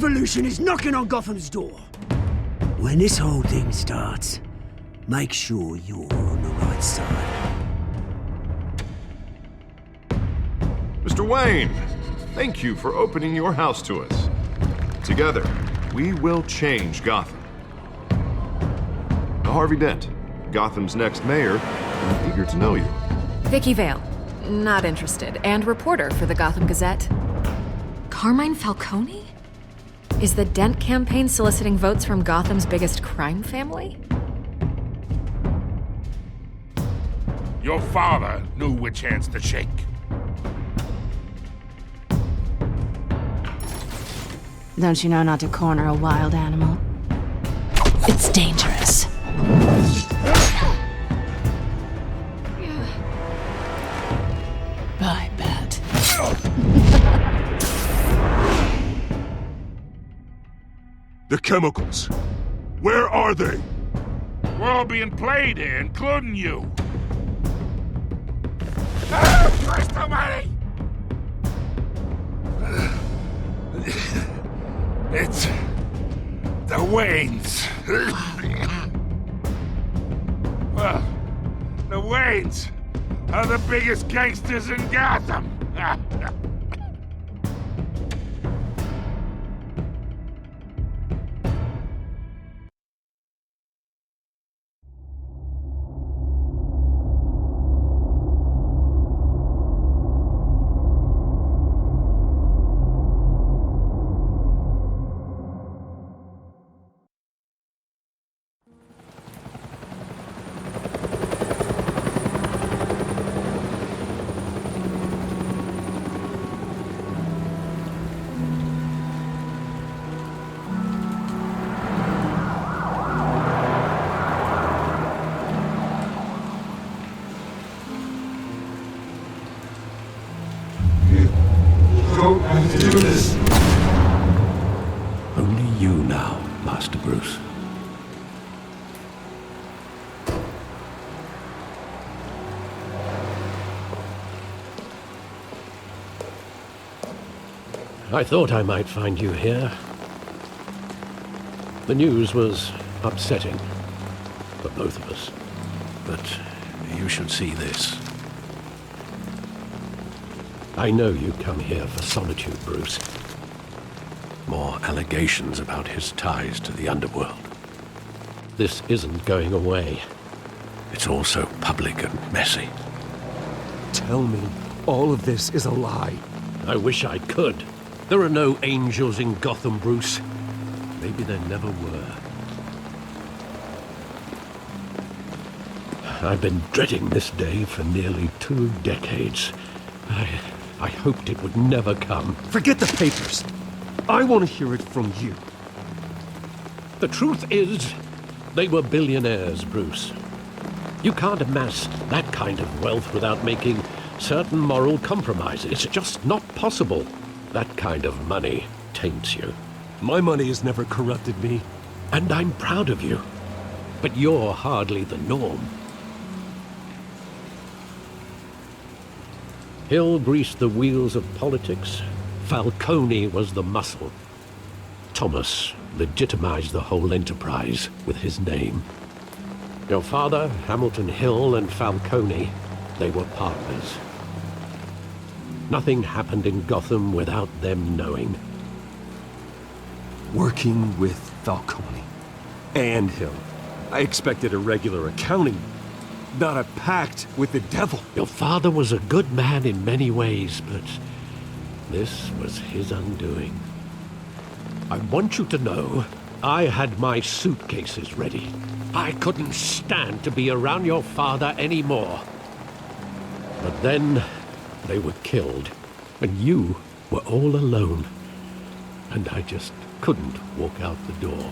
revolution is knocking on Gotham's door. When this whole thing starts, make sure you're on the right side. Mr. Wayne, thank you for opening your house to us. Together, we will change Gotham. Now, Harvey Dent, Gotham's next mayor, is eager to know you. Vicky Vale, not interested, and reporter for the Gotham Gazette. Carmine Falcone? Is the Dent campaign soliciting votes from Gotham's biggest crime family? Your father knew which hands to shake. Don't you know not to corner a wild animal? It's dangerous. I bet. The chemicals. Where are they? We're all being played here, including you. Christ almighty! It's the Waynes. Well, the Waynes are the biggest gangsters in Gotham. Don't have to do this. Only you now, Master Bruce. I thought I might find you here. The news was upsetting for both of us. But you should see this. I know you come here for solitude, Bruce. More allegations about his ties to the underworld. This isn't going away. It's all so public and messy. Tell me all of this is a lie. I wish I could. There are no angels in Gotham, Bruce. Maybe there never were. I've been dreading this day for nearly 2 decades. I hoped it would never come. Forget the papers. I want to hear it from you. The truth is, they were billionaires, Bruce. You can't amass that kind of wealth without making certain moral compromises. It's just not possible. That kind of money taints you. My money has never corrupted me. And I'm proud of you. But you're hardly the norm. Hill greased the wheels of politics. Falcone was the muscle. Thomas legitimized the whole enterprise with his name. Your father, Hamilton Hill, and Falcone, they were partners. Nothing happened in Gotham without them knowing. Working with Falcone and Hill. I expected a regular accounting, not a pact with the devil. Your father was a good man in many ways, but this was his undoing. I want you to know, I had my suitcases ready. I couldn't stand to be around your father anymore. But then, they were killed, and you were all alone. And I just couldn't walk out the door.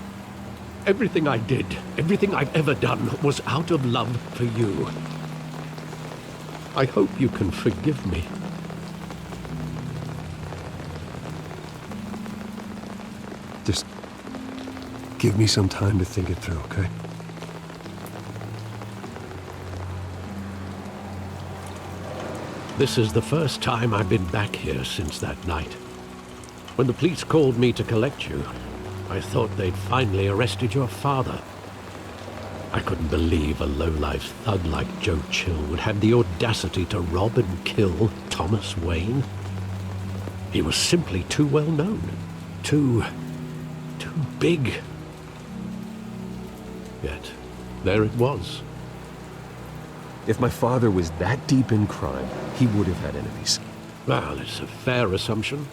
Everything I did, everything I've ever done, was out of love for you. I hope you can forgive me. Just give me some time to think it through, okay? This is the first time I've been back here since that night. When the police called me to collect you, I thought they'd finally arrested your father. I couldn't believe a low-life thug like Joe Chill would have the audacity to rob and kill Thomas Wayne. He was simply too well known. Too big. Yet, there it was. If my father was that deep in crime, he would have had enemies. Well, it's a fair assumption.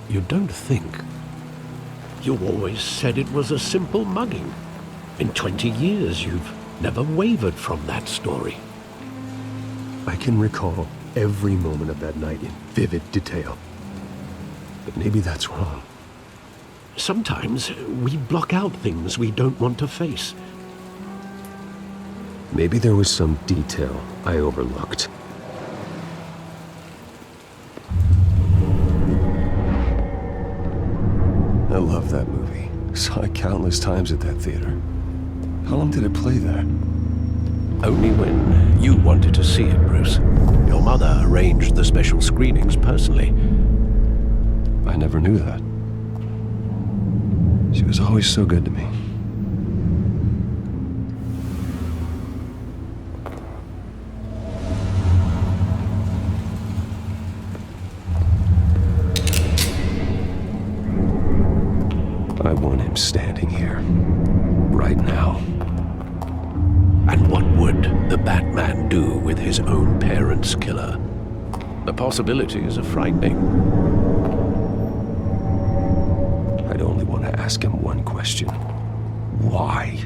You don't think? You always said it was a simple mugging. In 20 years, you've never wavered from that story. I can recall every moment of that night in vivid detail. But maybe that's wrong. Sometimes we block out things we don't want to face. Maybe there was some detail I overlooked. I love that movie. Saw it countless times at that theater. How long did it play there? Only when you wanted to see it, Bruce. Your mother arranged the special screenings personally. I never knew that. She was always so good to me. I want him standing here, right now. And what would the Batman do with his own parents' killer? The possibilities are frightening. I'd only want to ask him one question. Why?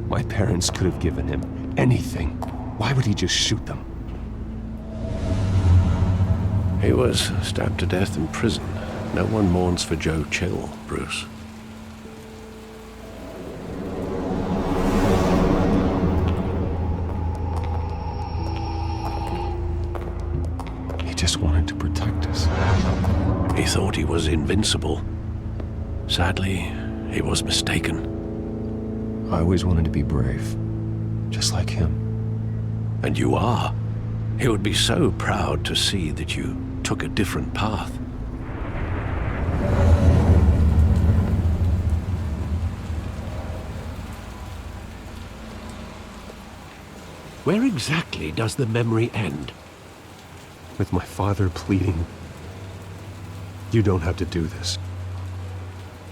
My parents could have given him anything. Why would he just shoot them? He was stabbed to death in prison. No one mourns for Joe Chill, Bruce. He just wanted to protect us. He thought he was invincible. Sadly, he was mistaken. I always wanted to be brave, just like him. And you are. He would be so proud to see that you took a different path. Where exactly does the memory end? With my father pleading, "You don't have to do this."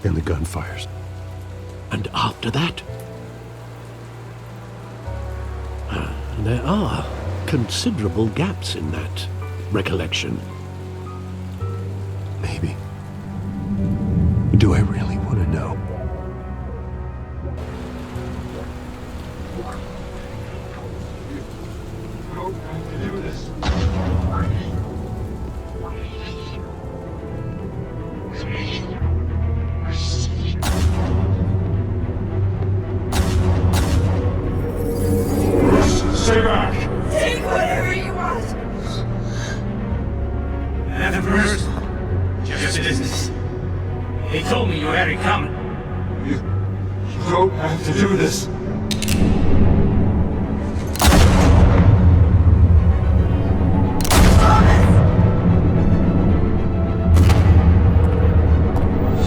And the gun fires. And after that? There are considerable gaps in that recollection. Maybe. Do I really want to know? Stay back! Take whatever you want. At first, just business. He told me you had it coming. You don't have to do this.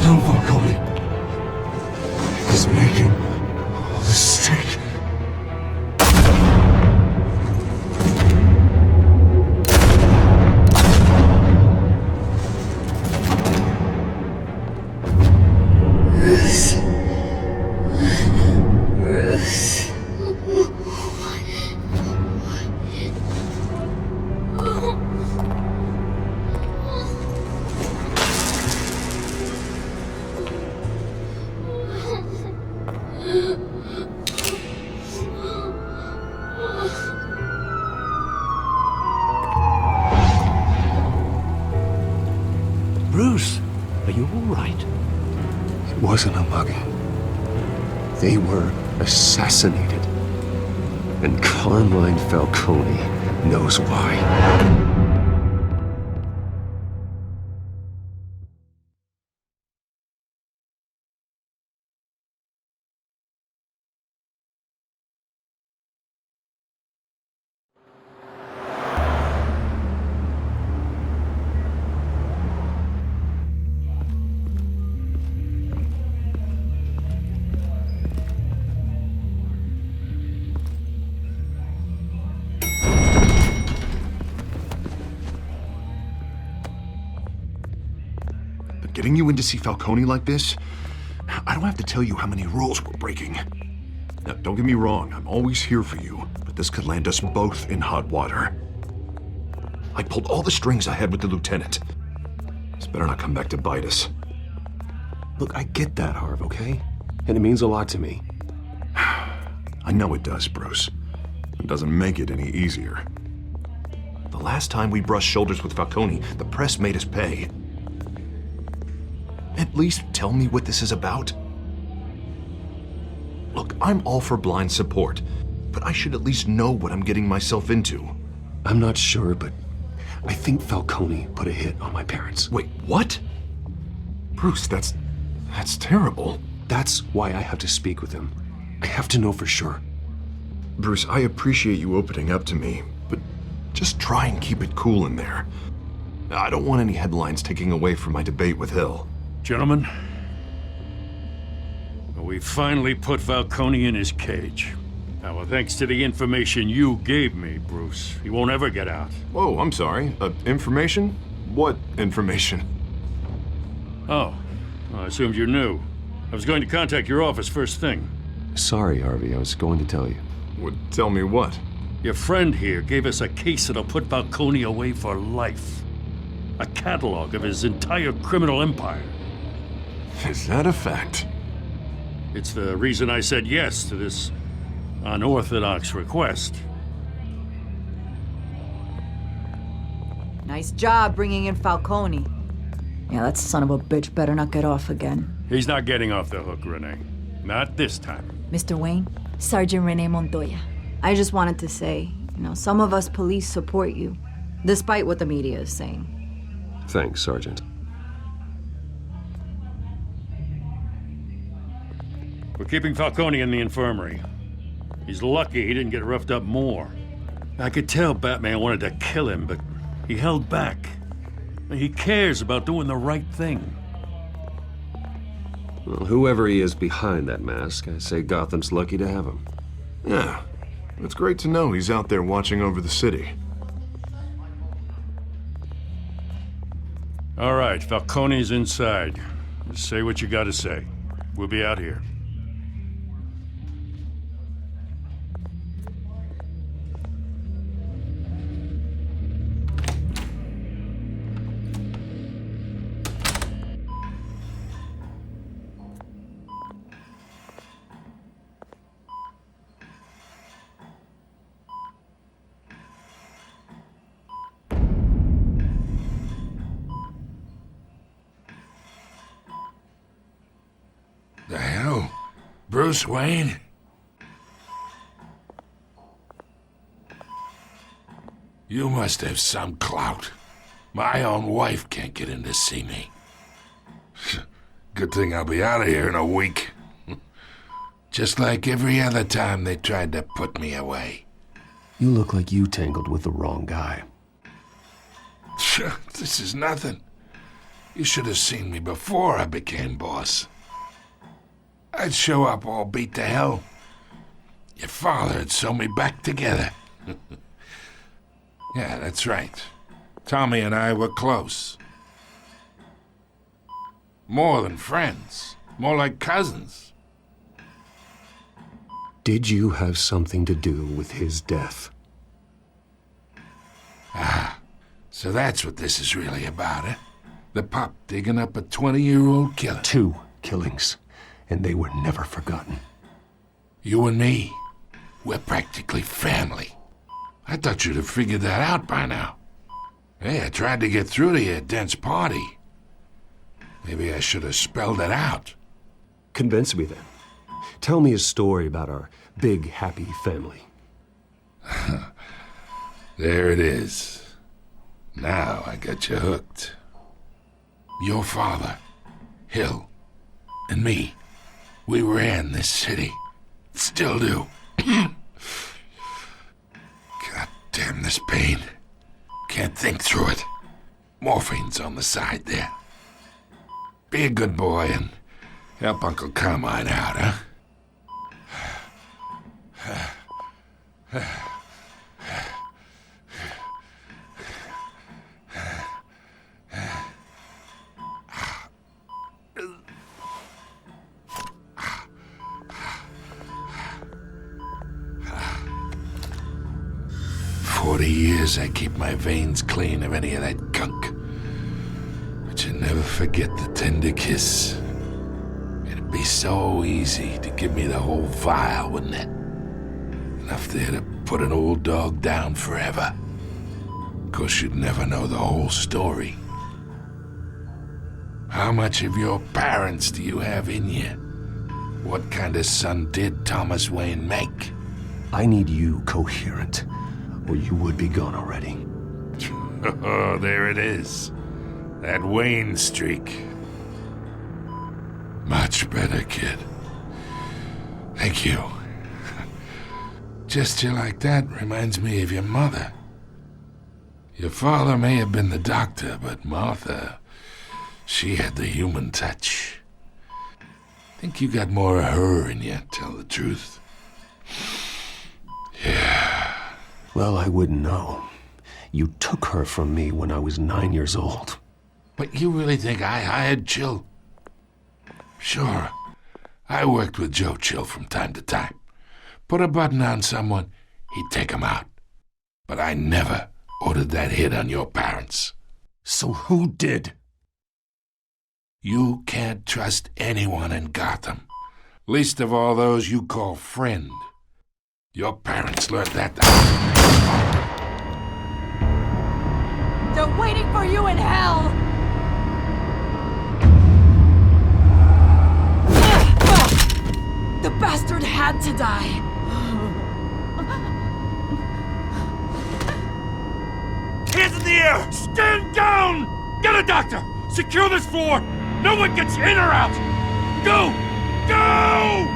Don't fuck on me. He's making a mistake. Bruce, are you all right? It wasn't a mugging. They were assassinated. And Carmine Falcone knows why. getting you in to see Falcone like this? I don't have to tell you how many rules we're breaking. Now, don't get me wrong, I'm always here for you, but this could land us both in hot water. I pulled all the strings I had with the lieutenant. This better not come back to bite us. Look, I get that, Harv, okay? And it means a lot to me. I know it does, Bruce. It doesn't make it any easier. The last time we brushed shoulders with Falcone, the press made us pay. At least tell me what this is about. Look, I'm all for blind support, but I should at least know what I'm getting myself into. I'm not sure, but I think Falcone put a hit on my parents. Wait, what? Bruce, that's terrible. That's why I have to speak with him. I have to know for sure. Bruce, I appreciate you opening up to me, but just try and keep it cool in there. I don't want any headlines taking away from my debate with Hill. Gentlemen, we finally put Falcone in his cage. Now, well, thanks to the information you gave me, Bruce, he won't ever get out. Whoa, I'm sorry. Information? What information? Oh, well, I assumed you knew. I was going to contact your office first thing. Sorry, Harvey, I was going to tell you. Would tell me what? Your friend here gave us a case that'll put Falcone away for life. A catalog of his entire criminal empire. Is that a fact? It's the reason I said yes to this unorthodox request. Nice job bringing in Falcone. Yeah, that son of a bitch better not get off again. He's not getting off the hook, Renee. Not this time. Mr. Wayne, Sergeant Renee Montoya. I just wanted to say, some of us police support you, despite what the media is saying. Thanks, Sergeant. We're keeping Falcone in the infirmary. He's lucky he didn't get roughed up more. I could tell Batman wanted to kill him, but he held back. He cares about doing the right thing. Well, whoever he is behind that mask, I say Gotham's lucky to have him. Yeah, it's great to know he's out there watching over the city. All right, Falcone's inside. Just say what you gotta say. We'll be out here. The hell? Bruce Wayne? You must have some clout. My own wife can't get in to see me. Good thing I'll be out of here in a week. Just like every other time they tried to put me away. You look like you tangled with the wrong guy. This is nothing. You should have seen me before I became boss. I'd show up all beat to hell. Your father had sew me back together. Yeah, that's right. Tommy and I were close. More than friends. More like cousins. Did you have something to do with his death? Ah, so that's what this is really about, eh? The pup digging up a 20-year-old killer. 2 killings, and they were never forgotten. You and me, we're practically family. I thought you'd have figured that out by now. Hey, I tried to get through to your dense party. Maybe I should have spelled it out. Convince me then. Tell me a story about our big, happy family. There it is. Now I got you hooked. Your father, Hill, and me, we ran this city. Still do. God damn this pain. Can't think through it. Morphine's on the side there. Be a good boy and help Uncle Carmine out, huh? 40 years I keep my veins clean of any of that gunk. But you never forget the tender kiss. It'd be so easy to give me the whole vial, wouldn't it? Enough there to put an old dog down forever. Of course, you'd never know the whole story. How much of your parents do you have in you? What kind of son did Thomas Wayne make? I need you coherent, or you would be gone already. Oh, there it is. That Wayne streak. Much better, kid. Thank you. Gesture like that reminds me of your mother. Your father may have been the doctor, but Martha, she had the human touch. Think you got more of her in you, tell the truth. Yeah. Well, I wouldn't know. You took her from me when I was 9 years old. But you really think I hired Chill? Sure. I worked with Joe Chill from time to time. Put a button on someone, he'd take him out. But I never ordered that hit on your parents. So who did? You can't trust anyone in Gotham. Least of all those you call friend. Your parents learned that. They're waiting for you in hell! The bastard had to die. Hands in the air! Stand down! Get a doctor! Secure this floor! No one gets in or out! Go! Go!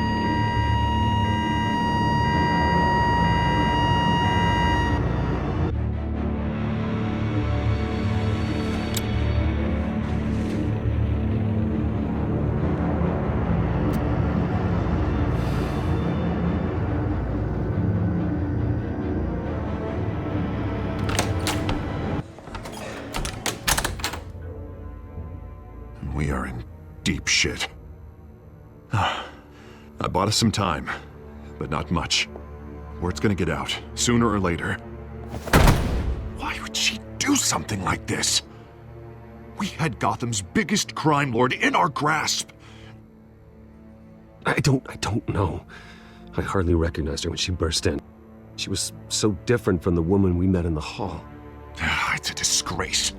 We are in deep shit. I bought us some time, but not much. Word's gonna get out, sooner or later. Why would she do something like this? We had Gotham's biggest crime lord in our grasp. I don't know. I hardly recognized her when she burst in. She was so different from the woman we met in the hall. It's a disgrace.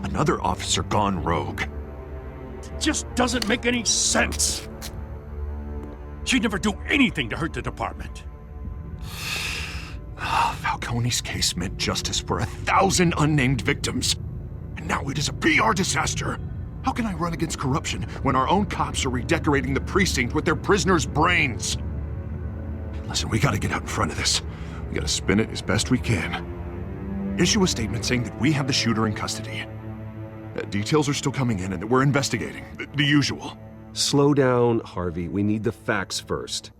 Another officer gone rogue. Just doesn't make any sense. She'd never do anything to hurt the department. Falcone's case meant justice for 1,000 unnamed victims. And now it is a PR disaster. How can I run against corruption when our own cops are redecorating the precinct with their prisoners' brains? Listen, we gotta get out in front of this. We gotta spin it as best we can. Issue a statement saying that we have the shooter in custody. Details are still coming in and that we're investigating. The usual. Slow down, Harvey. We need the facts first.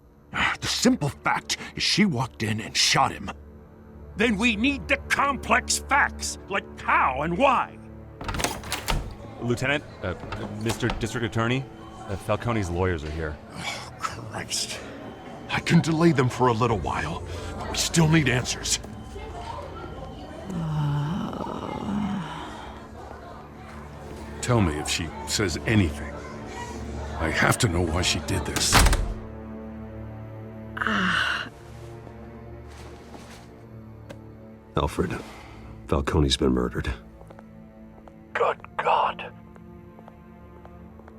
The simple fact is she walked in and shot him. Then we need the complex facts, like how and why. Lieutenant, Mr. District Attorney, Falcone's lawyers are here. Oh, Christ. I can delay them for a little while, but we still need answers. Tell me if she says anything. I have to know why she did this. Alfred, Falcone's been murdered. Good God.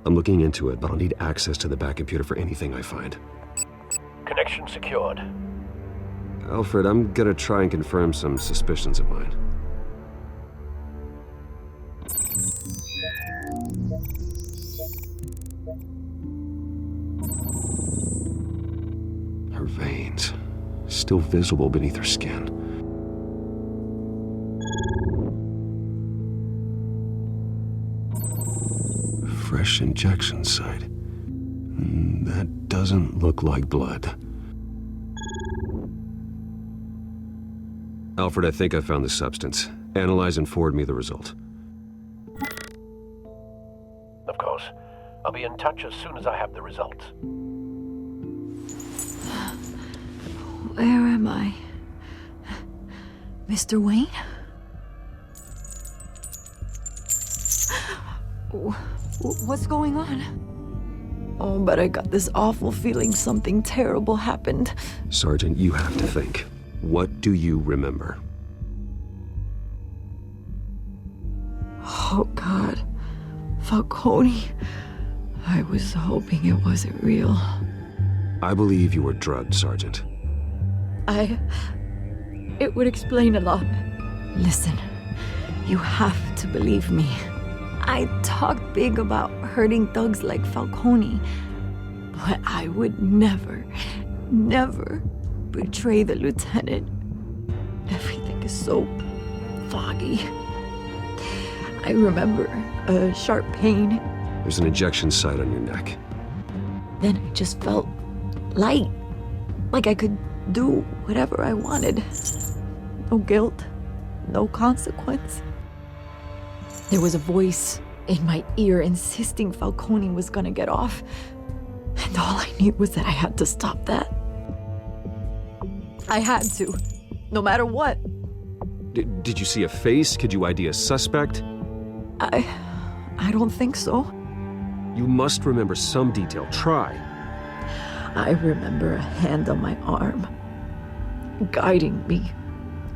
I'm looking into it, but I'll need access to the back computer for anything I find. Connection secured. Alfred, I'm gonna try and confirm some suspicions of mine. Her veins, still visible beneath her skin. Fresh injection site. That doesn't look like blood. Alfred, I think I found the substance. Analyze and forward me the result. Of course. I'll be in touch as soon as I have the results. Where am I? Mr. Wayne? What's going on? Oh, but I got this awful feeling something terrible happened. Sergeant, you have to think. What do you remember? Oh, God. Falcone. I was hoping it wasn't real. I believe you were drugged, Sergeant. It would explain a lot. Listen, you have to believe me. I talked big about hurting thugs like Falcone, but I would never betray the lieutenant. Everything is so foggy. I remember a sharp pain. There's an injection site on your neck. Then I just felt light, like I could do whatever I wanted. No guilt, no consequence. There was a voice in my ear insisting Falcone was gonna get off. And all I knew was that I had to stop that. I had to, no matter what. Did you see a face? Could you ID a suspect? I don't think so. You must remember some detail. Try. I remember a hand on my arm, guiding me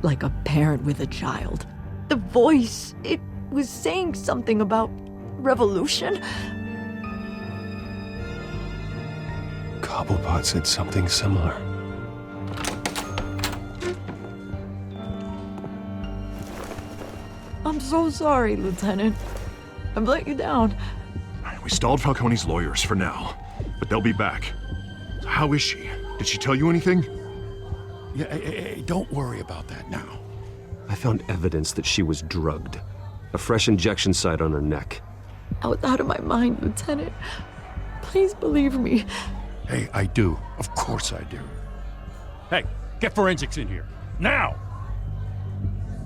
like a parent with a child. The voice, it was saying something about revolution. Cobblepot said something similar. I'm so sorry, Lieutenant. I've let you down. We stalled Falcone's lawyers for now, but they'll be back. How is she? Did she tell you anything? Yeah, hey, don't worry about that now. I found evidence that she was drugged. A fresh injection site on her neck. I was out of my mind, Lieutenant. Please believe me. Hey, I do. Of course I do. Hey, get forensics in here. Now!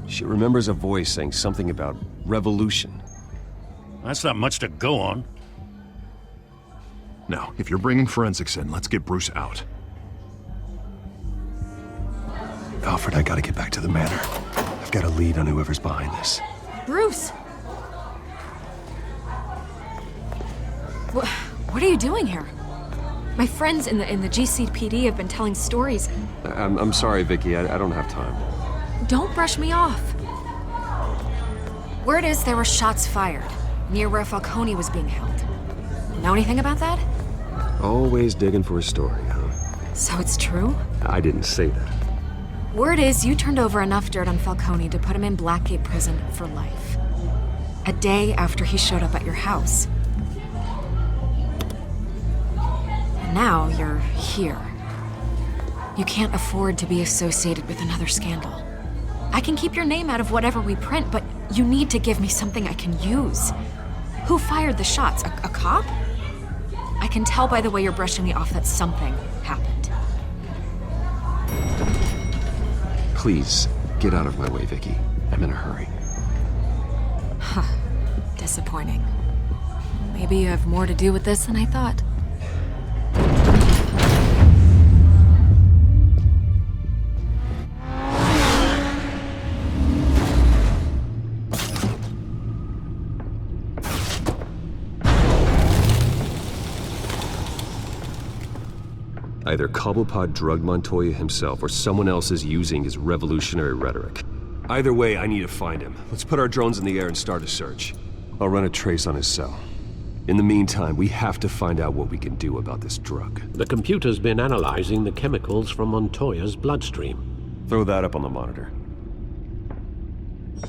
She remembers a voice saying something about revolution. That's not much to go on. Now, if you're bringing forensics in, let's get Bruce out. Alfred, I gotta get back to the manor. I've got a lead on whoever's behind this. Bruce! What are you doing here? My friends in the GCPD have been telling stories. I'm sorry, Vicky. I don't have time. Don't brush me off. Word is there were shots fired near where Falcone was being held. Know anything about that? Always digging for a story, huh? So it's true? I didn't say that. Word is you turned over enough dirt on Falcone to put him in Blackgate Prison for life. A day after he showed up at your house. And now you're here. You can't afford to be associated with another scandal. I can keep your name out of whatever we print, but you need to give me something I can use. Who fired the shots? A cop? I can tell by the way you're brushing me off that something happened. Please, get out of my way, Vicky. I'm in a hurry. Huh. Disappointing. Maybe you have more to do with this than I thought. Either Cobblepot drugged Montoya himself or someone else is using his revolutionary rhetoric. Either way, I need to find him. Let's put our drones in the air and start a search. I'll run a trace on his cell. In the meantime, we have to find out what we can do about this drug. The computer's been analyzing the chemicals from Montoya's bloodstream. Throw that up on the monitor.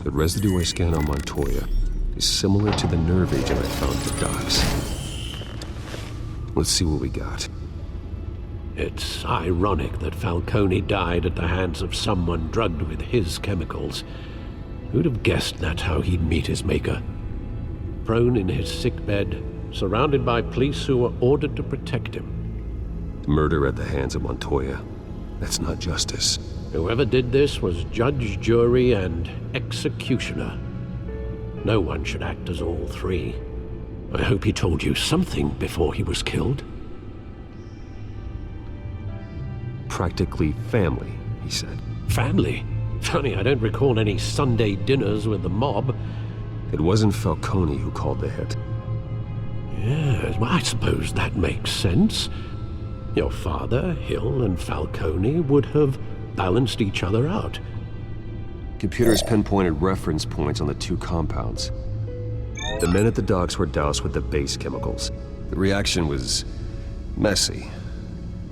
The residue I scan on Montoya is similar to the nerve agent I found at the docks. Let's see what we got. It's ironic that Falcone died at the hands of someone drugged with his chemicals. Who'd have guessed that's how he'd meet his maker? Prone in his sickbed, surrounded by police who were ordered to protect him. Murder at the hands of Montoya. That's not justice. Whoever did this was judge, jury, and executioner. No one should act as all three. I hope he told you something before he was killed. Practically family, he said. Family? Funny, I don't recall any Sunday dinners with the mob. It wasn't Falcone who called the hit. Yes, well, I suppose that makes sense. Your father, Hill, and Falcone would have balanced each other out. Computers pinpointed reference points on the two compounds. The men at the docks were doused with the base chemicals. The reaction was messy.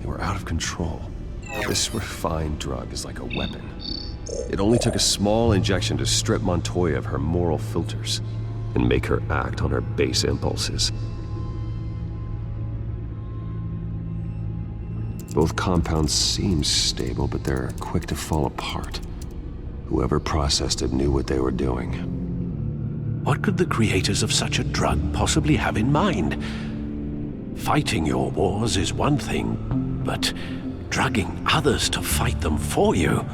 They were out of control. This refined drug is like a weapon. It only took a small injection to strip Montoya of her moral filters and make her act on her base impulses. Both compounds seem stable, but they're quick to fall apart. Whoever processed it knew what they were doing. What could the creators of such a drug possibly have in mind? Fighting your wars is one thing, but drugging others to fight them for you?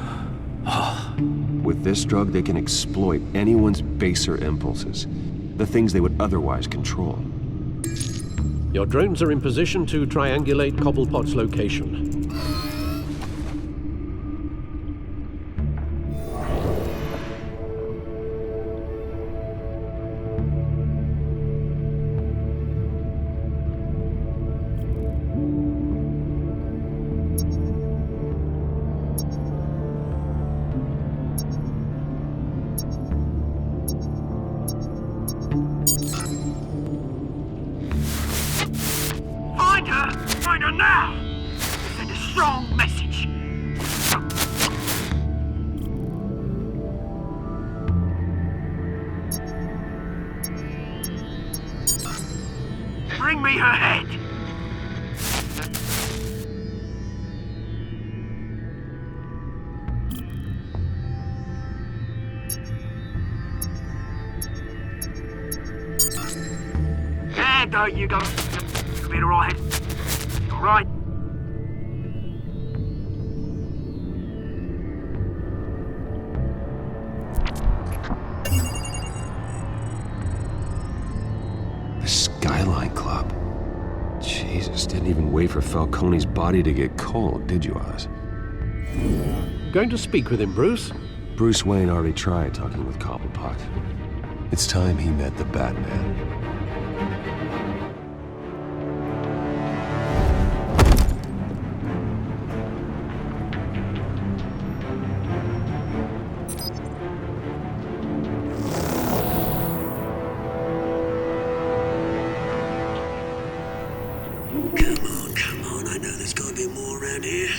Oh. With this drug, they can exploit anyone's baser impulses, the things they would otherwise control. Your drones are in position to triangulate Cobblepot's location. Find her now! Send a strong message. Bring me her head! There you go. You'll be alright. Alright. The Skyline Club. Jesus, didn't even wait for Falcone's body to get cold, did you, Oz? Going to speak with him, Bruce? Bruce Wayne already tried talking with Cobblepot. It's time he met the Batman. Come on, I know there's gotta be more around here.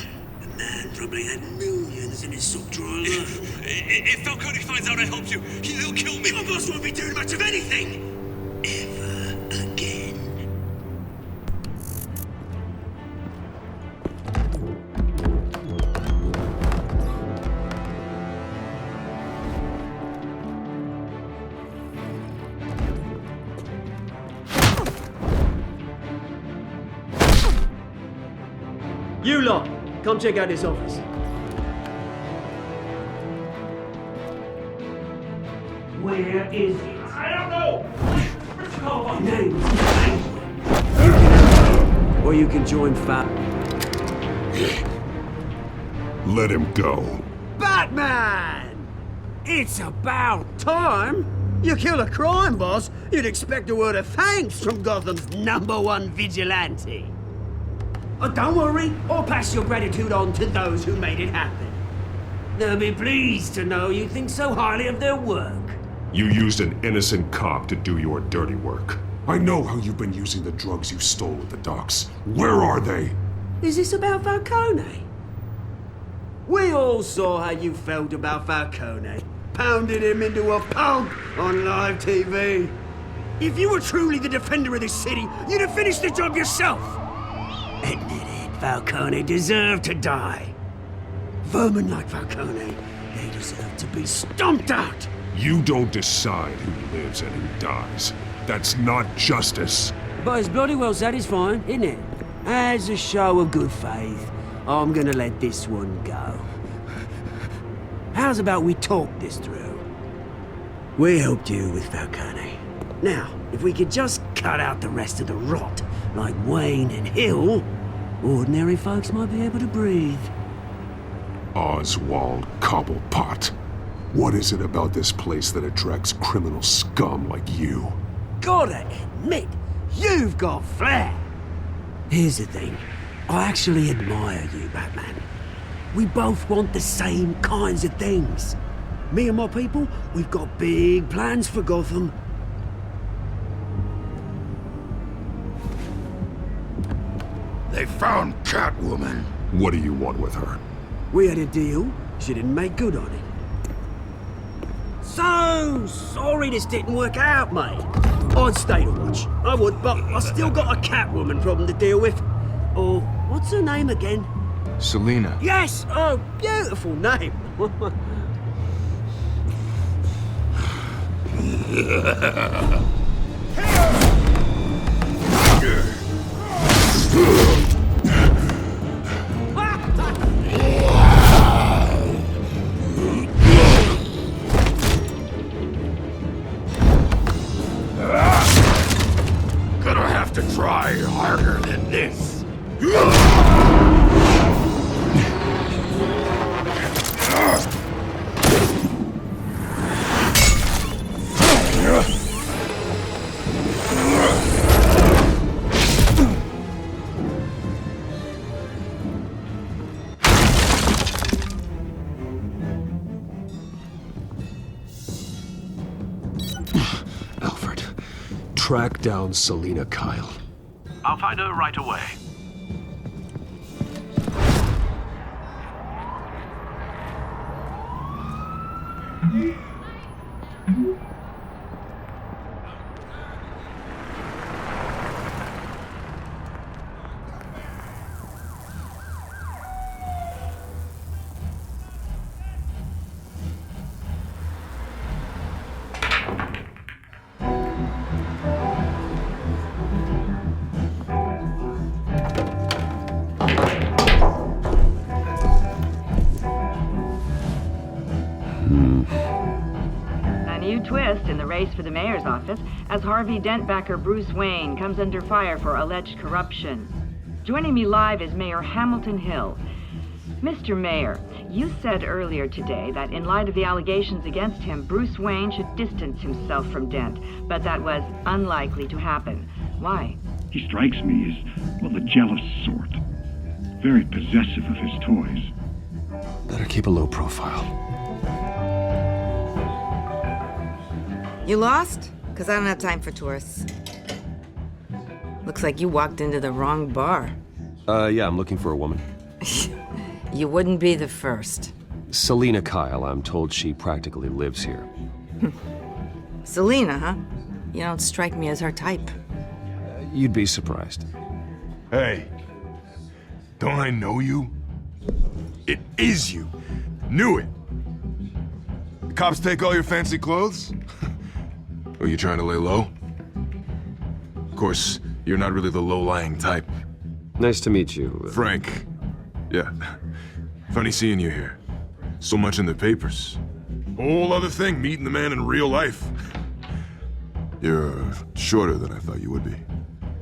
The man probably had millions in his sock drawer alone. If Falcone finds out I helped you, he'll kill me. Your boss won't be doing much of anything! Ever again. You lot, come check out this office. Where is it? I don't know. My name's Or you can join Let him go. Batman! It's about time! You kill a crime boss, you'd expect a word of thanks from Gotham's #1 vigilante. Oh, don't worry, or pass your gratitude on to those who made it happen. They'll be pleased to know you think so highly of their work. You used an innocent cop to do your dirty work. I know how you've been using the drugs you stole at the docks. Where are they? Is this about Falcone? We all saw how you felt about Falcone. Pounded him into a pulp on live TV. If you were truly the defender of this city, you'd have finished the job yourself. Admit it, Falcone deserved to die. Vermin like Falcone, they deserve to be stomped out. You don't decide who lives and who dies. That's not justice. But it's bloody well satisfying, isn't it? As a show of good faith, I'm gonna let this one go. How's about we talk this through? We helped you with Falcone. Now, if we could just cut out the rest of the rot, like Wayne and Hill, ordinary folks might be able to breathe. Oswald Cobblepot. What is it about this place that attracts criminal scum like you? Gotta admit, you've got flair. Here's the thing. I actually admire you, Batman. We both want the same kinds of things. Me and my people, we've got big plans for Gotham. They found Catwoman. What do you want with her? We had a deal. She didn't make good on it. So sorry this didn't work out, mate. I'd stay to watch. I would, but I still got a Catwoman problem to deal with. Oh, what's her name again? Selina. Yes! Oh, beautiful name. Gonna have to try harder than this. Alfred, track down Selina Kyle. I'll find her right away. A new twist in the race for the mayor's office as Harvey Dent backer Bruce Wayne comes under fire for alleged corruption. Joining me live is Mayor Hamilton Hill. Mr. Mayor, you said earlier today that in light of the allegations against him, Bruce Wayne should distance himself from Dent, but that was unlikely to happen. Why? He strikes me as, well, the jealous sort. Very possessive of his toys. Better keep a low profile. You lost? Because I don't have time for tourists. Looks like you walked into the wrong bar. Yeah, I'm looking for a woman. You wouldn't be the first. Selina Kyle, I'm told she practically lives here. Selina, huh? You don't strike me as her type. You'd be surprised. Hey, don't I know you? It is you. Knew it. The cops take all your fancy clothes? Are you trying to lay low? Of course, you're not really the low-lying type. Nice to meet you. Frank. Yeah. Funny seeing you here. So much in the papers. Whole other thing, meeting the man in real life. You're shorter than I thought you would be.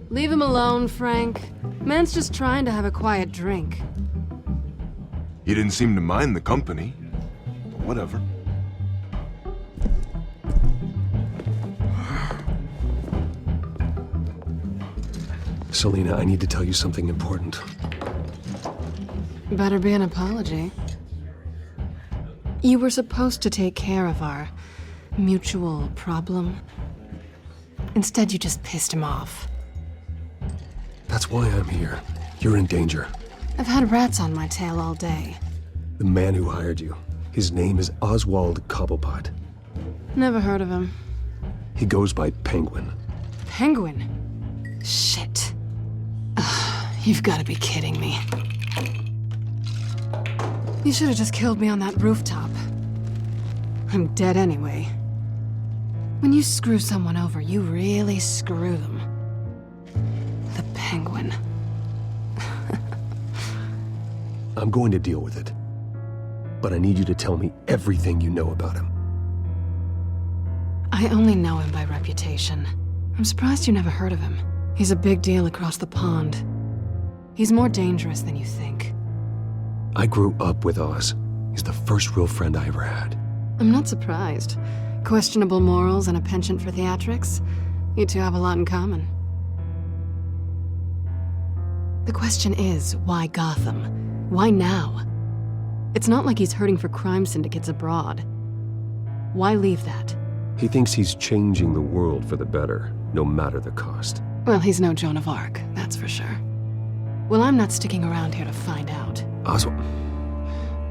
Leave him alone, Frank. Man's just trying to have a quiet drink. You didn't seem to mind the company. But whatever. Selina, I need to tell you something important. Better be an apology. You were supposed to take care of our mutual problem. Instead, you just pissed him off. That's why I'm here. You're in danger. I've had rats on my tail all day. The man who hired you, his name is Oswald Cobblepot. Never heard of him. He goes by Penguin. Penguin? Shit. You've got to be kidding me. You should have just killed me on that rooftop. I'm dead anyway. When you screw someone over, you really screw them. The Penguin. I'm going to deal with it. But I need you to tell me everything you know about him. I only know him by reputation. I'm surprised you never heard of him. He's a big deal across the pond. He's more dangerous than you think. I grew up with Oz. He's the first real friend I ever had. I'm not surprised. Questionable morals and a penchant for theatrics. You two have a lot in common. The question is, why Gotham? Why now? It's not like he's hurting for crime syndicates abroad. Why leave that? He thinks he's changing the world for the better, no matter the cost. Well, he's no Joan of Arc, that's for sure. Well, I'm not sticking around here to find out. Oswald,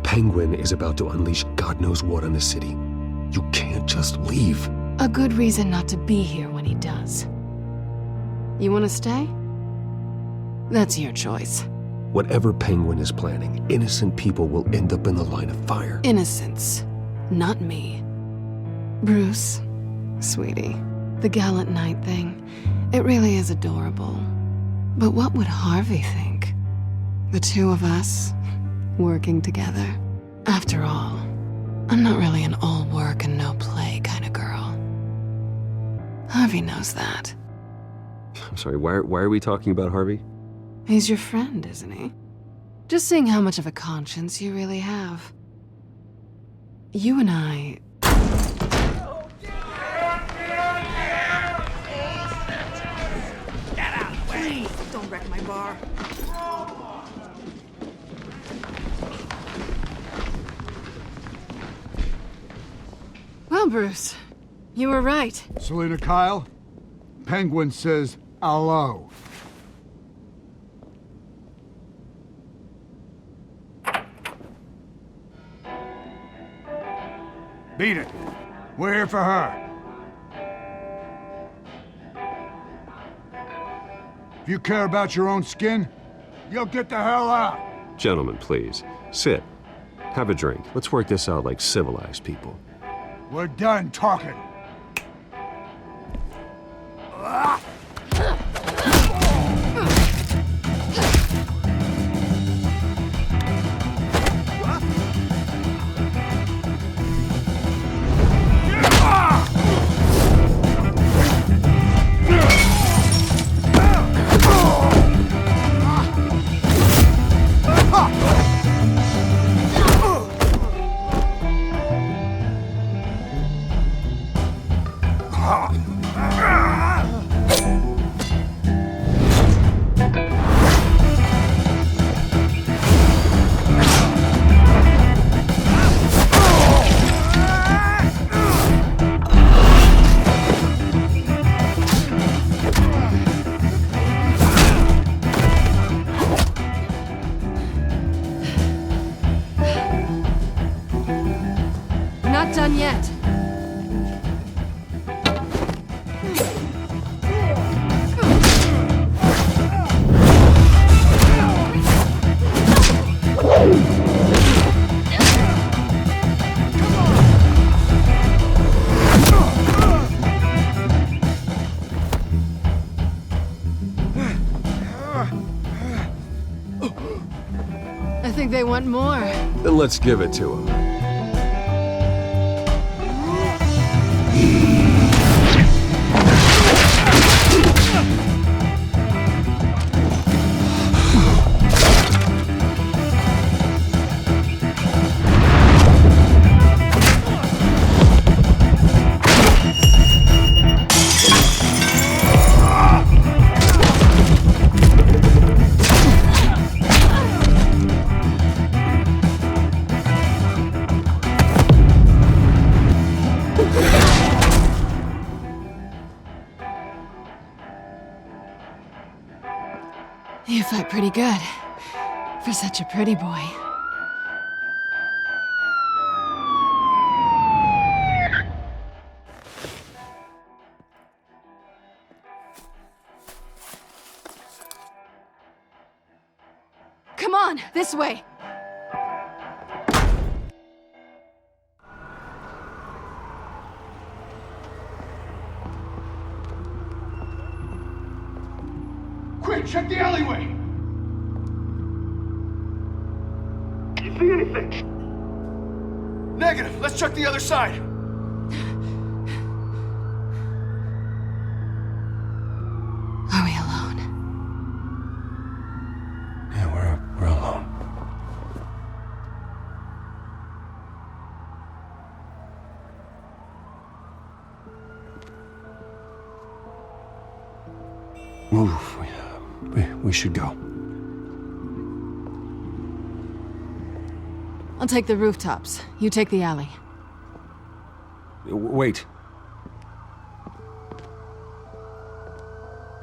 Penguin is about to unleash God knows what on the city. You can't just leave. A good reason not to be here when he does. You want to stay? That's your choice. Whatever Penguin is planning, innocent people will end up in the line of fire. Innocence, not me. Bruce, sweetie, the gallant knight thing, it really is adorable. But what would Harvey think? The two of us, working together. After all, I'm not really an all work and no play kind of girl. Harvey knows that. I'm sorry, why are we talking about Harvey? He's your friend, isn't he? Just seeing how much of a conscience you really have. You and I... Get out of the way! Please, don't wreck my bar. Well, Bruce, you were right. Selina Kyle, Penguin says hello. Beat it. We're here for her. If you care about your own skin, you'll get the hell out. Gentlemen, please. Sit. Have a drink. Let's work this out like civilized people. We're done talking. Not done yet. I think they want more. Then let's give it to him. You fight pretty good. For such a pretty boy. Come on, this way. Quick, check the alleyway! You see anything? Negative. Let's check the other side. Are we alone? Yeah, we're alone. We should go. I'll take the rooftops. You take the alley. Wait.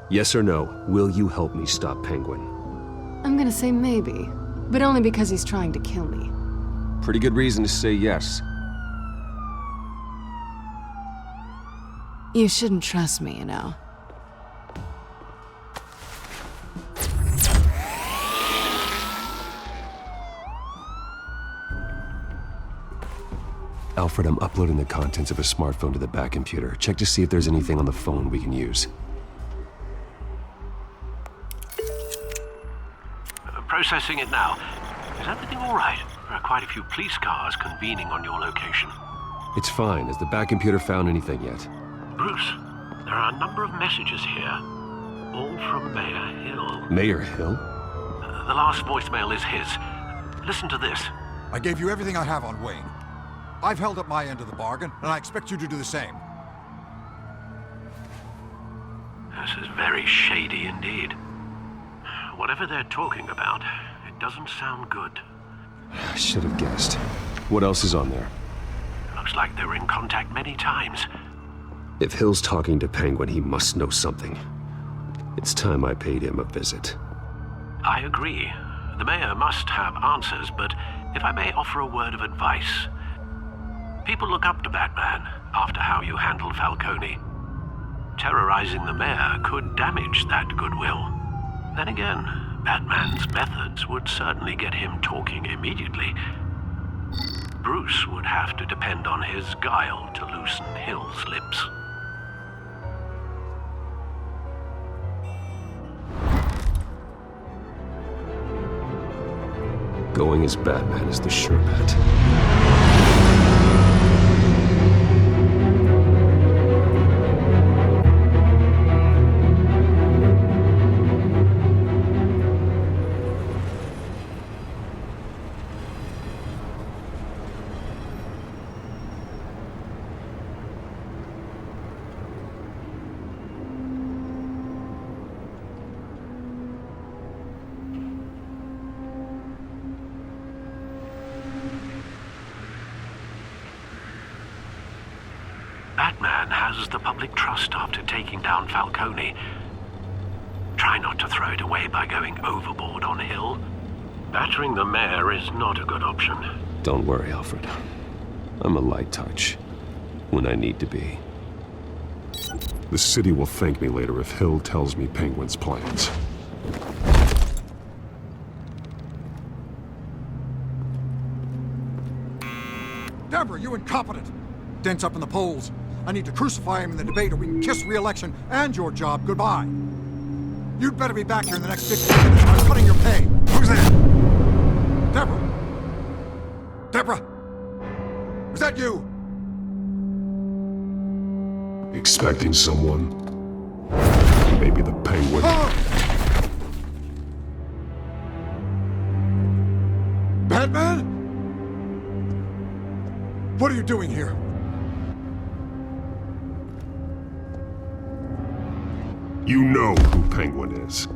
Yes or no, will you help me stop Penguin? I'm gonna say maybe, but only because he's trying to kill me. Pretty good reason to say yes. You shouldn't trust me, you know. Alfred, I'm uploading the contents of a smartphone to the back computer. Check to see if there's anything on the phone we can use. Processing it now. Is everything all right? There are quite a few police cars convening on your location. It's fine. Has the back computer found anything yet? Bruce, there are a number of messages here. All from Mayor Hill. Mayor Hill? The last voicemail is his. Listen to this. I gave you everything I have on Wayne. I've held up my end of the bargain, and I expect you to do the same. This is very shady indeed. Whatever they're talking about, it doesn't sound good. I should have guessed. What else is on there? Looks like they were in contact many times. If Hill's talking to Penguin, he must know something. It's time I paid him a visit. I agree. The mayor must have answers, but if I may offer a word of advice. People look up to Batman after how you handled Falcone. Terrorizing the mayor could damage that goodwill. Then again, Batman's methods would certainly get him talking immediately. Bruce would have to depend on his guile to loosen Hill's lips. Going as Batman is the sure bet. Batman has the public trust after taking down Falcone. Try not to throw it away by going overboard on Hill. Battering the mayor is not a good option. Don't worry, Alfred. I'm a light touch. When I need to be. The city will thank me later if Hill tells me Penguin's plans. Deborah, you incompetent! Dent's up in the polls. I need to crucify him in the debate or we can kiss re-election and your job goodbye. You'd better be back here in the next 15 minutes or I'm cutting your pay. Who's there? Deborah? Deborah? Was that you? Expecting someone? Maybe the Penguin. Batman? What are you doing here? You know who Penguin is.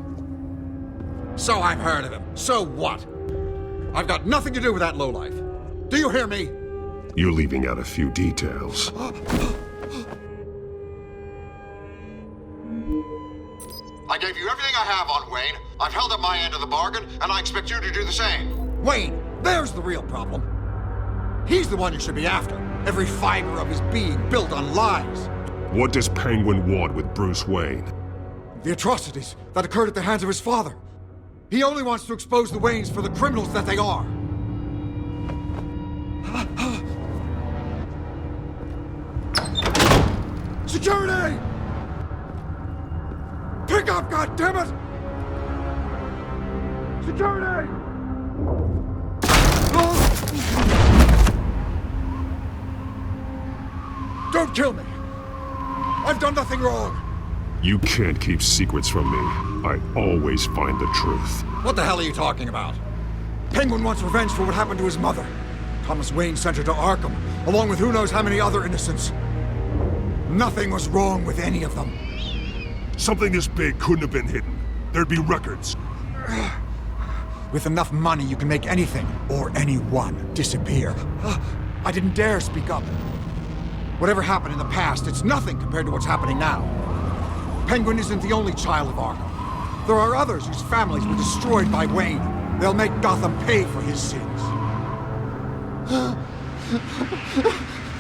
So I've heard of him. So what? I've got nothing to do with that lowlife. Do you hear me? You're leaving out a few details. I gave you everything I have on Wayne. I've held up my end of the bargain, and I expect you to do the same. Wayne, there's the real problem. He's the one you should be after. Every fiber of his being built on lies. What does Penguin want with Bruce Wayne? The atrocities that occurred at the hands of his father. He only wants to expose the Waynes for the criminals that they are. Security! Pick up, goddammit! Security! Don't kill me! I've done nothing wrong! You can't keep secrets from me. I always find the truth. What the hell are you talking about? Penguin wants revenge for what happened to his mother. Thomas Wayne sent her to Arkham, along with who knows how many other innocents. Nothing was wrong with any of them. Something this big couldn't have been hidden. there'd be records. With enough money, you can make anything, or anyone, disappear. I didn't dare speak up. Whatever happened in the past, it's nothing compared to what's happening now. Penguin isn't the only child of Arkham. There are others whose families were destroyed by Wayne. They'll make Gotham pay for his sins.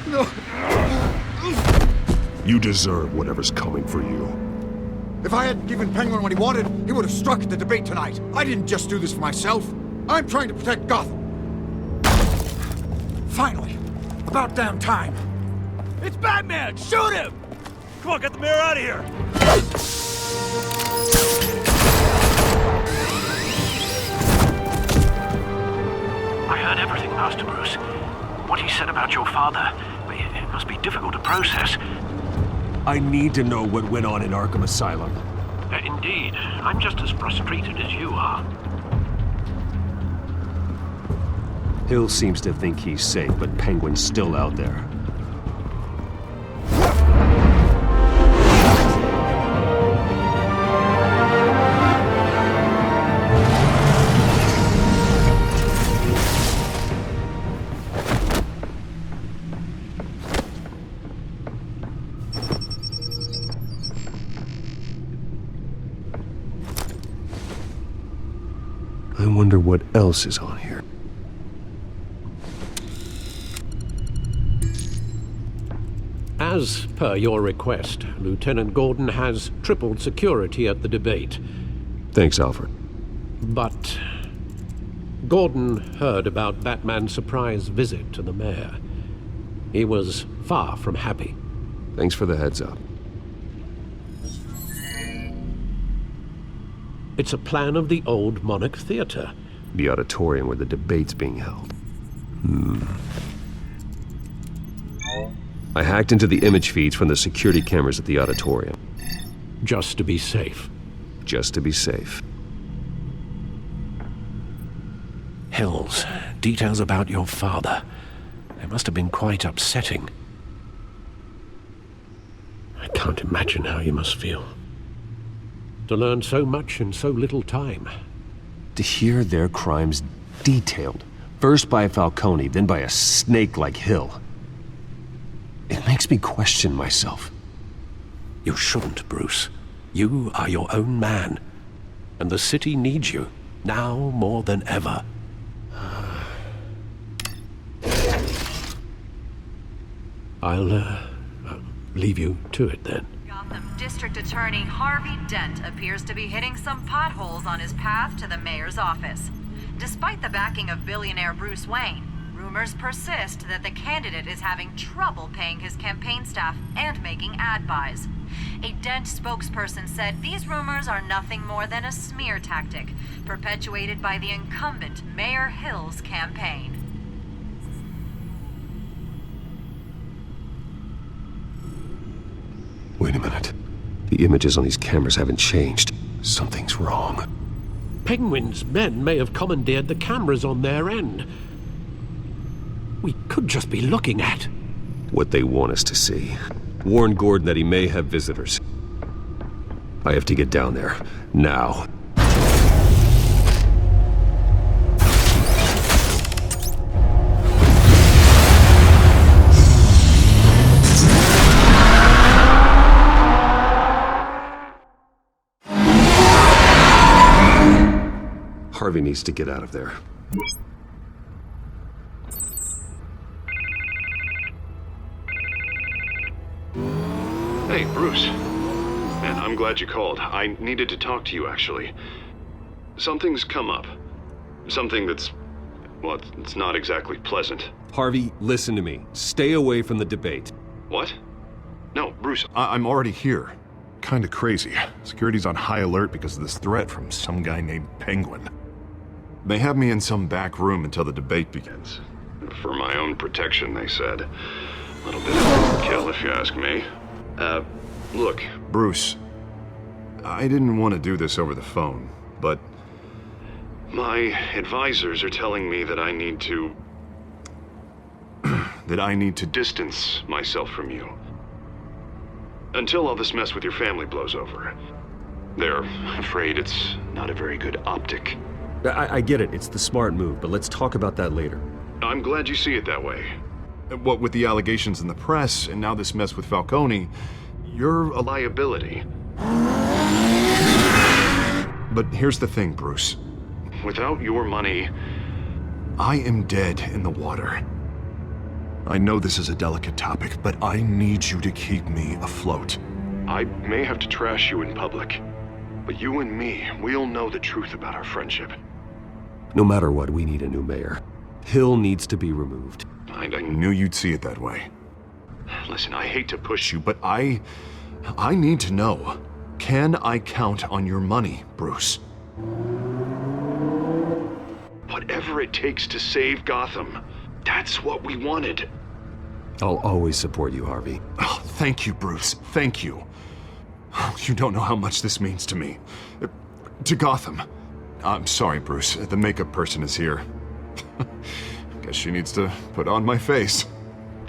No. You deserve whatever's coming for you. If I hadn't given Penguin what he wanted, he would have struck at the debate tonight. I didn't just do this for myself. I'm trying to protect Gotham. Finally. About damn time. It's Batman! Shoot him! Come on, get the mayor out of here! I heard everything, Master Bruce. What he said about your father, it must be difficult to process. I need to know what went on in Arkham Asylum. Indeed. I'm just as frustrated as you are. Hill seems to think he's safe, but Penguin's still out there. I wonder what else is on here. As per your request, Lieutenant Gordon has tripled security at the debate. Thanks, Alfred. But Gordon heard about Batman's surprise visit to the mayor. He was far from happy. Thanks for the heads up. It's a plan of the old Monarch Theater. The auditorium where the debate's being held. I hacked into the image feeds from the security cameras at the auditorium. Just to be safe. Just to be safe. Hills, details about your father. They must have been quite upsetting. I can't imagine how you must feel. To learn so much in so little time. To hear their crimes detailed, first by Falcone, then by a snake like Hill. It makes me question myself. You shouldn't, Bruce. You are your own man. And the city needs you, now more than ever. I'll leave you to it then. Gotham District Attorney Harvey Dent appears to be hitting some potholes on his path to the mayor's office. Despite the backing of billionaire Bruce Wayne, rumors persist that the candidate is having trouble paying his campaign staff and making ad buys. A Dent spokesperson said these rumors are nothing more than a smear tactic, perpetuated by the incumbent Mayor Hill's campaign. Wait a minute. The images on these cameras haven't changed. Something's wrong. Penguin's men may have commandeered the cameras on their end. We could just be looking at what they want us to see. Warn Gordon that he may have visitors. I have to get down there. Now. Harvey needs to get out of there. Hey, Bruce. Man, I'm glad you called. I needed to talk to you, actually. Something's come up. Something that's... well, it's not exactly pleasant. Harvey, listen to me. Stay away from the debate. What? No, Bruce, I'm already here. Kinda crazy. Security's on high alert because of this threat from some guy named Penguin. They have me in some back room until the debate begins. For my own protection, they said. A little bit of overkill, if you ask me. Look, Bruce, I didn't want to do this over the phone, but my advisors are telling me that I need to... that I need to distance myself from you. Until all this mess with your family blows over. They're afraid it's not a very good optic. I get it, it's the smart move, but let's talk about that later. I'm glad you see it that way. What with the allegations in the press, and now this mess with Falcone, you're a liability. But here's the thing, Bruce. Without your money, I am dead in the water. I know this is a delicate topic, but I need you to keep me afloat. I may have to trash you in public, but you and me, we'll know the truth about our friendship. No matter what, we need a new mayor. Hill needs to be removed. I knew you'd see it that way. Listen, I hate to push you, but I need to know. Can I count on your money, Bruce? Whatever it takes to save Gotham, that's what we wanted. I'll always support you, Harvey. Oh, thank you, Bruce. Thank you. You don't know how much this means to me. To Gotham. I'm sorry, Bruce. The makeup person is here. Guess she needs to put on my face.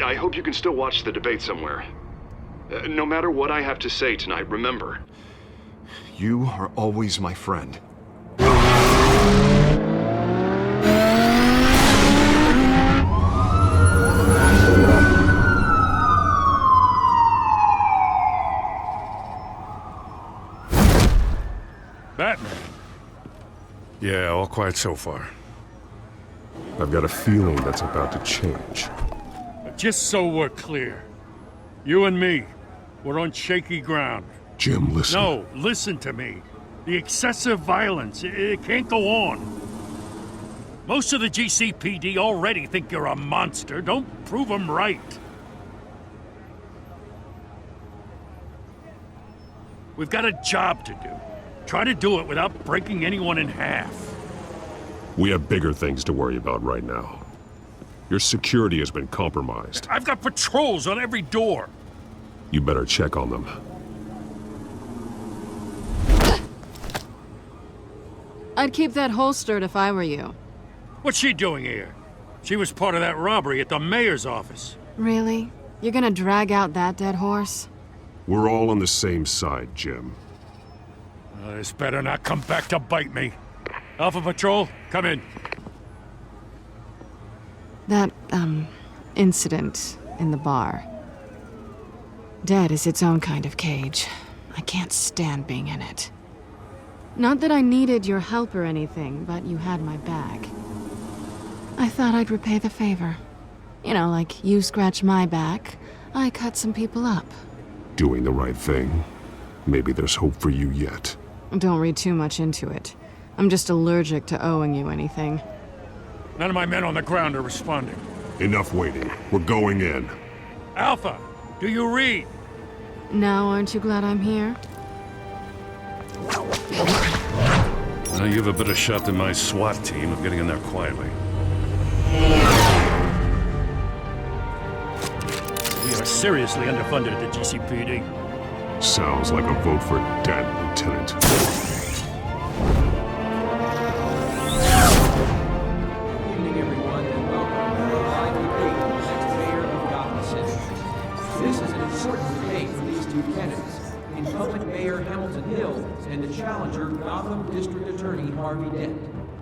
I hope you can still watch the debate somewhere. No matter what I have to say tonight, remember, you are always my friend. Batman. Yeah, all quiet so far. I've got a feeling that's about to change. Just so we're clear, you and me, we're on shaky ground. Jim, listen. No, listen to me. The excessive violence, it can't go on. Most of the GCPD already think you're a monster. Don't prove them right. We've got a job to do. Try to do it without breaking anyone in half. We have bigger things to worry about right now. Your security has been compromised. I've got patrols on every door. You better check on them. I'd keep that holstered if I were you. What's she doing here? She was part of that robbery at the mayor's office. Really? You're gonna drag out that dead horse? We're all on the same side, Jim. This better not come back to bite me. Alpha Patrol, come in. That, incident in the bar. Dead is its own kind of cage. I can't stand being in it. Not that I needed your help or anything, but you had my back. I thought I'd repay the favor. You know, like you scratch my back, I cut some people up. Doing the right thing. Maybe there's hope for you yet. Don't read too much into it. I'm just allergic to owing you anything. None of my men on the ground are responding. Enough waiting. We're going in. Alpha, do you read? Now aren't you glad I'm here? Now you have a better shot than my SWAT team of getting in there quietly. We are seriously underfunded at the GCPD. Sounds like a vote for Dent, Lieutenant. Evening, everyone, and welcome to the live debate for the next mayor of Gotham City. This is an important debate for these two candidates, incumbent Mayor Hamilton Hill and the challenger Gotham District Attorney Harvey Dent.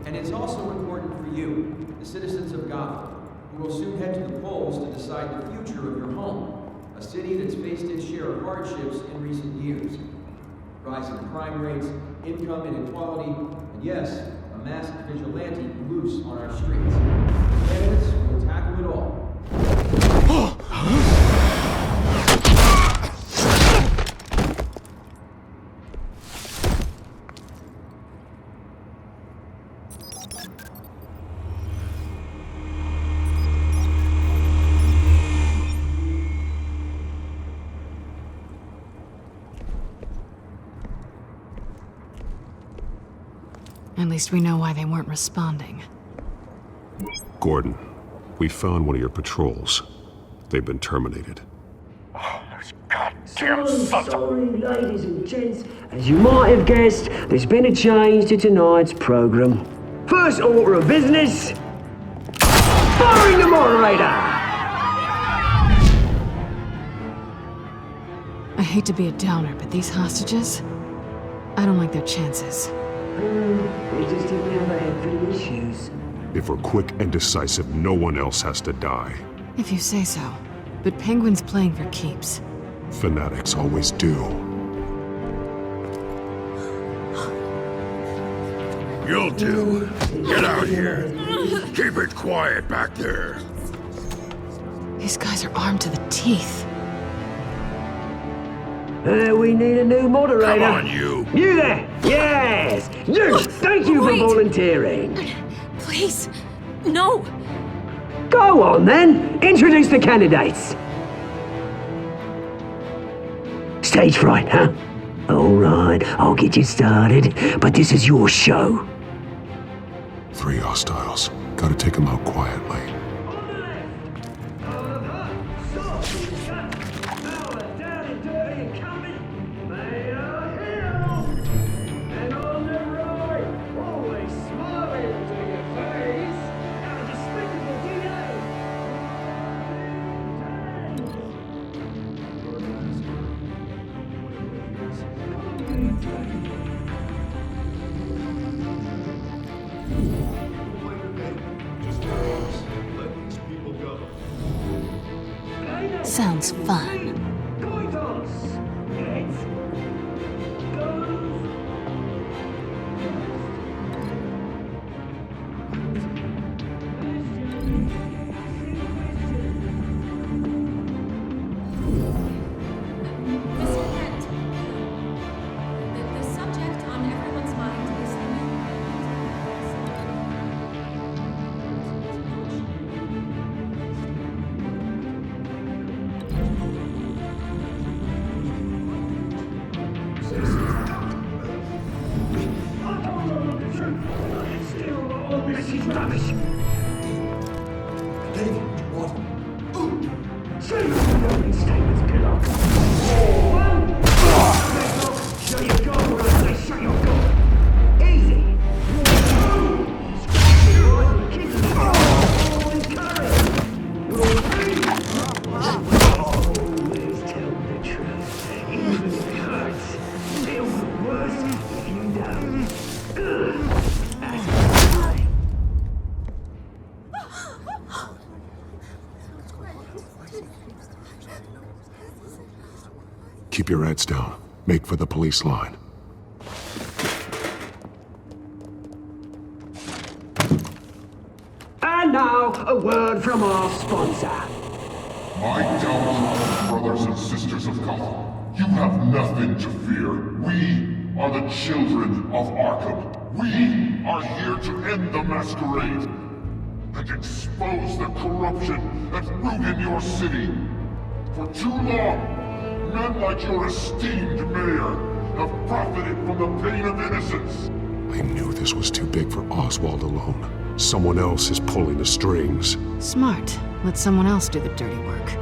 And it's also important for you, the citizens of Gotham, who will soon head to the polls to decide the future of your home, a city that's faced its share of hardships in recent years. Rising crime rates, income inequality, and yes, a masked vigilante loose on our streets. Candidates will tackle it all. At least we know why they weren't responding. Gordon, we found one of your patrols. They've been terminated. Sorry, ladies and gents. As you might have guessed, there's been a change to tonight's program. First order of business, firing the moderator! I hate to be a downer, but these hostages, I don't like their chances. They just didn't have a head for the issues. If we're quick and decisive, no one else has to die. If you say so. But Penguin's playing for keeps. Fanatics always do. You'll do. Get out here. Keep it quiet back there. These guys are armed to the teeth. We need a new moderator. Come on, you. You there! Yes! You! Thank you for volunteering. Please, no. Go on then. Introduce the candidates. Stage fright, huh? All right, I'll get you started, but this is your show. 3 hostiles. Gotta take them out quietly. Sounds fun. Keep your heads down. Make for the police line. And now, a word from our sponsor. My downtrodden brothers and sisters of Gotham, you have nothing to fear. We are the children of Arkham. We are here to end the masquerade and expose the corruption that rooted your city. For too long, men like your esteemed mayor have profited from the pain of innocence. I knew this was too big for Oswald alone. Someone else is pulling the strings. Smart. Let someone else do the dirty work.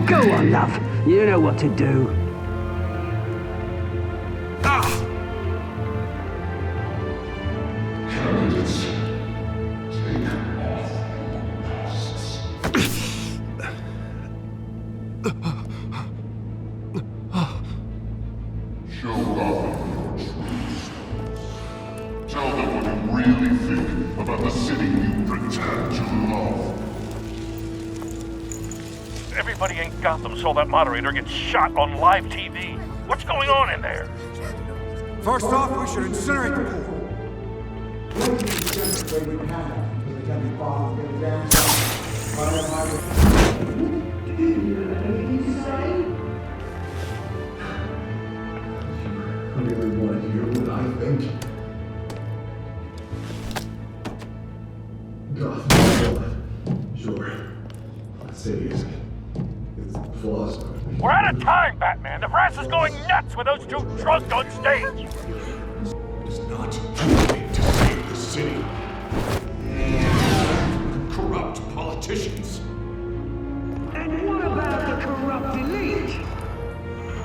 Go on, love. You know what to do. Candidates, take off your masks. Show Gotham your truth. Tell them what you really think about the city you pretend to love. Everybody in Gotham saw that moderator get shot on live TV. What's going on in there? First off, we should incinerate the pool. I really want to hear what I think. Gotham, sure. The city is. Its flaws. We're out of time, Batman. The press is going nuts with those two drunks on stage. It's not too late to save the city. Corrupt politicians. And what about the corrupt elite?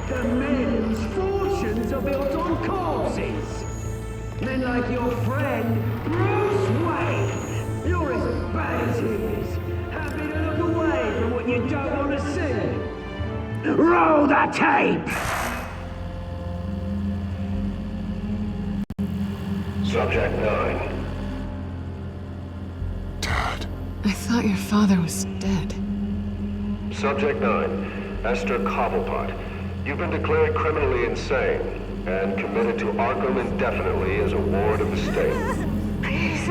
The men whose fortunes are built on corpses. Men like your friend, Bruce Wayne. You're as bad as he is. Happy to look away from what you don't want to see. Roll the tape! Subject 9. I thought your father was dead. Subject 9. Esther Cobblepot. You've been declared criminally insane and committed to Arkham indefinitely as a ward of the state. Please,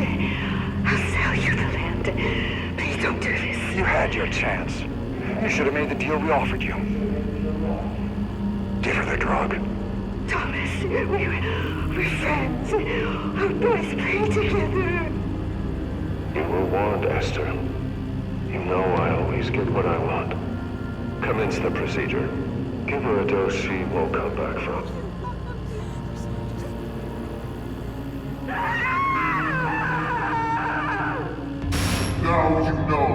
I'll sell you the land. Please don't do this. You had your chance. You should have made the deal we offered you. Give her the drug. Thomas, we're friends. Our boys play together. You were warned, Esther. You know I always get what I want. Commence the procedure. Give her a dose she won't come back from. Now you know.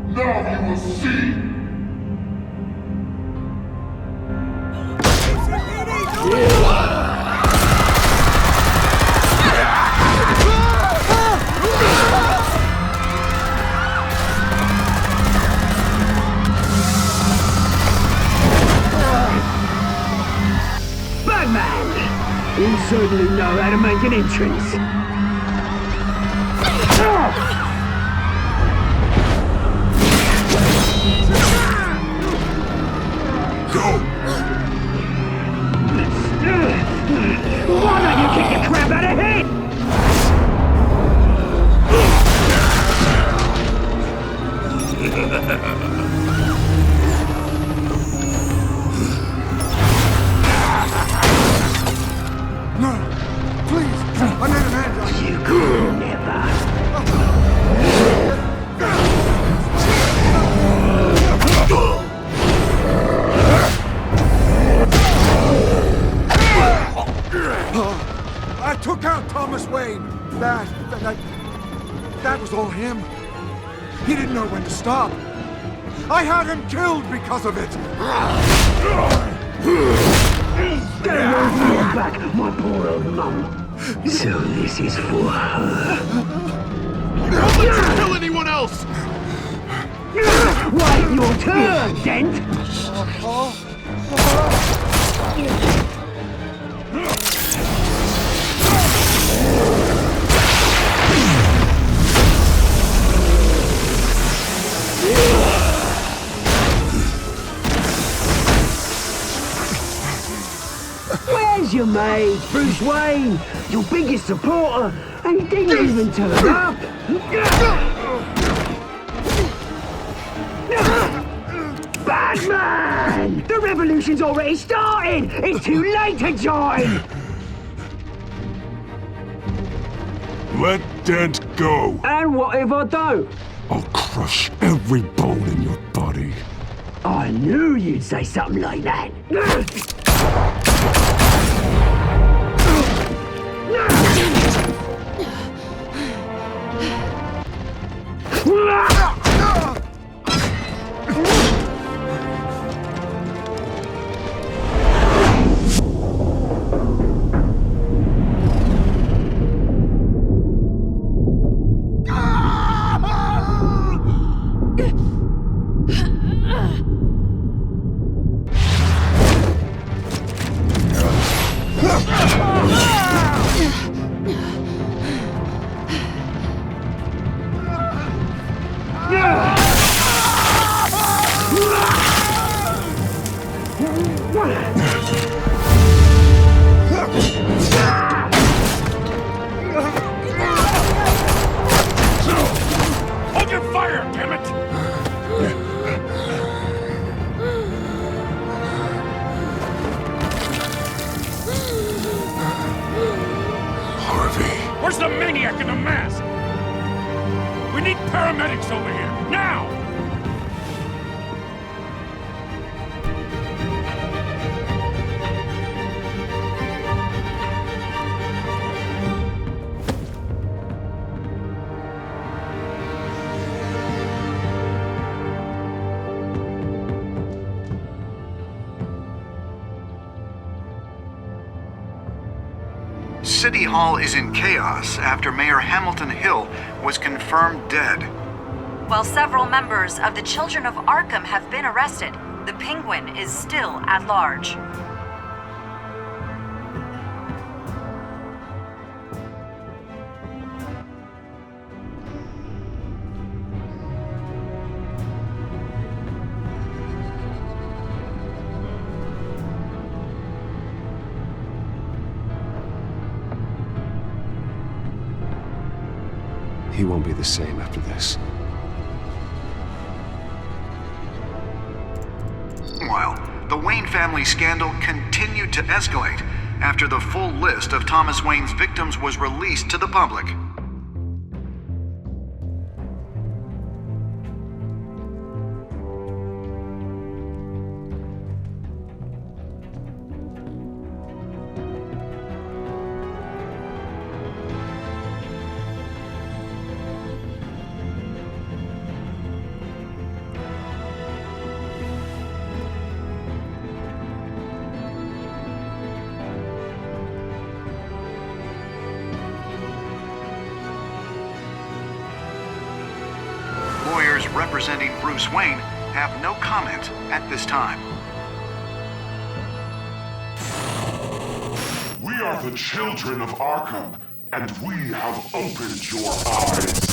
Now you will see. Batman! You certainly know how to make an entrance. Why don't you kick the crap out of him? No, please, I need an hand. You could never. I took out Thomas Wayne. That was all him. He didn't know when to stop. I had him killed because of it. Get away from your back, my poor old mum. So this is for her. Don't let you kill anyone else! Wait your turn, Dent! Where's your mate, Bruce Wayne? Your biggest supporter, and he didn't even turn up. Batman! The revolution's already started! It's too late to join! Let Dent go. And what if I don't? I'll crush every bone in your body. I knew you'd say something like that. Hold your fire, damn it! Harvey. Where's the maniac in the mask? We need paramedics over here, now! City Hall is in chaos after Mayor Hamilton Hill was confirmed dead. While several members of the Children of Arkham have been arrested, the Penguin is still at large. He won't be the same after this. Meanwhile, the Wayne family scandal continued to escalate after the full list of Thomas Wayne's victims was released to the public. Lawyers representing Bruce Wayne have no comment at this time. We are the children of Arkham, and we have opened your eyes.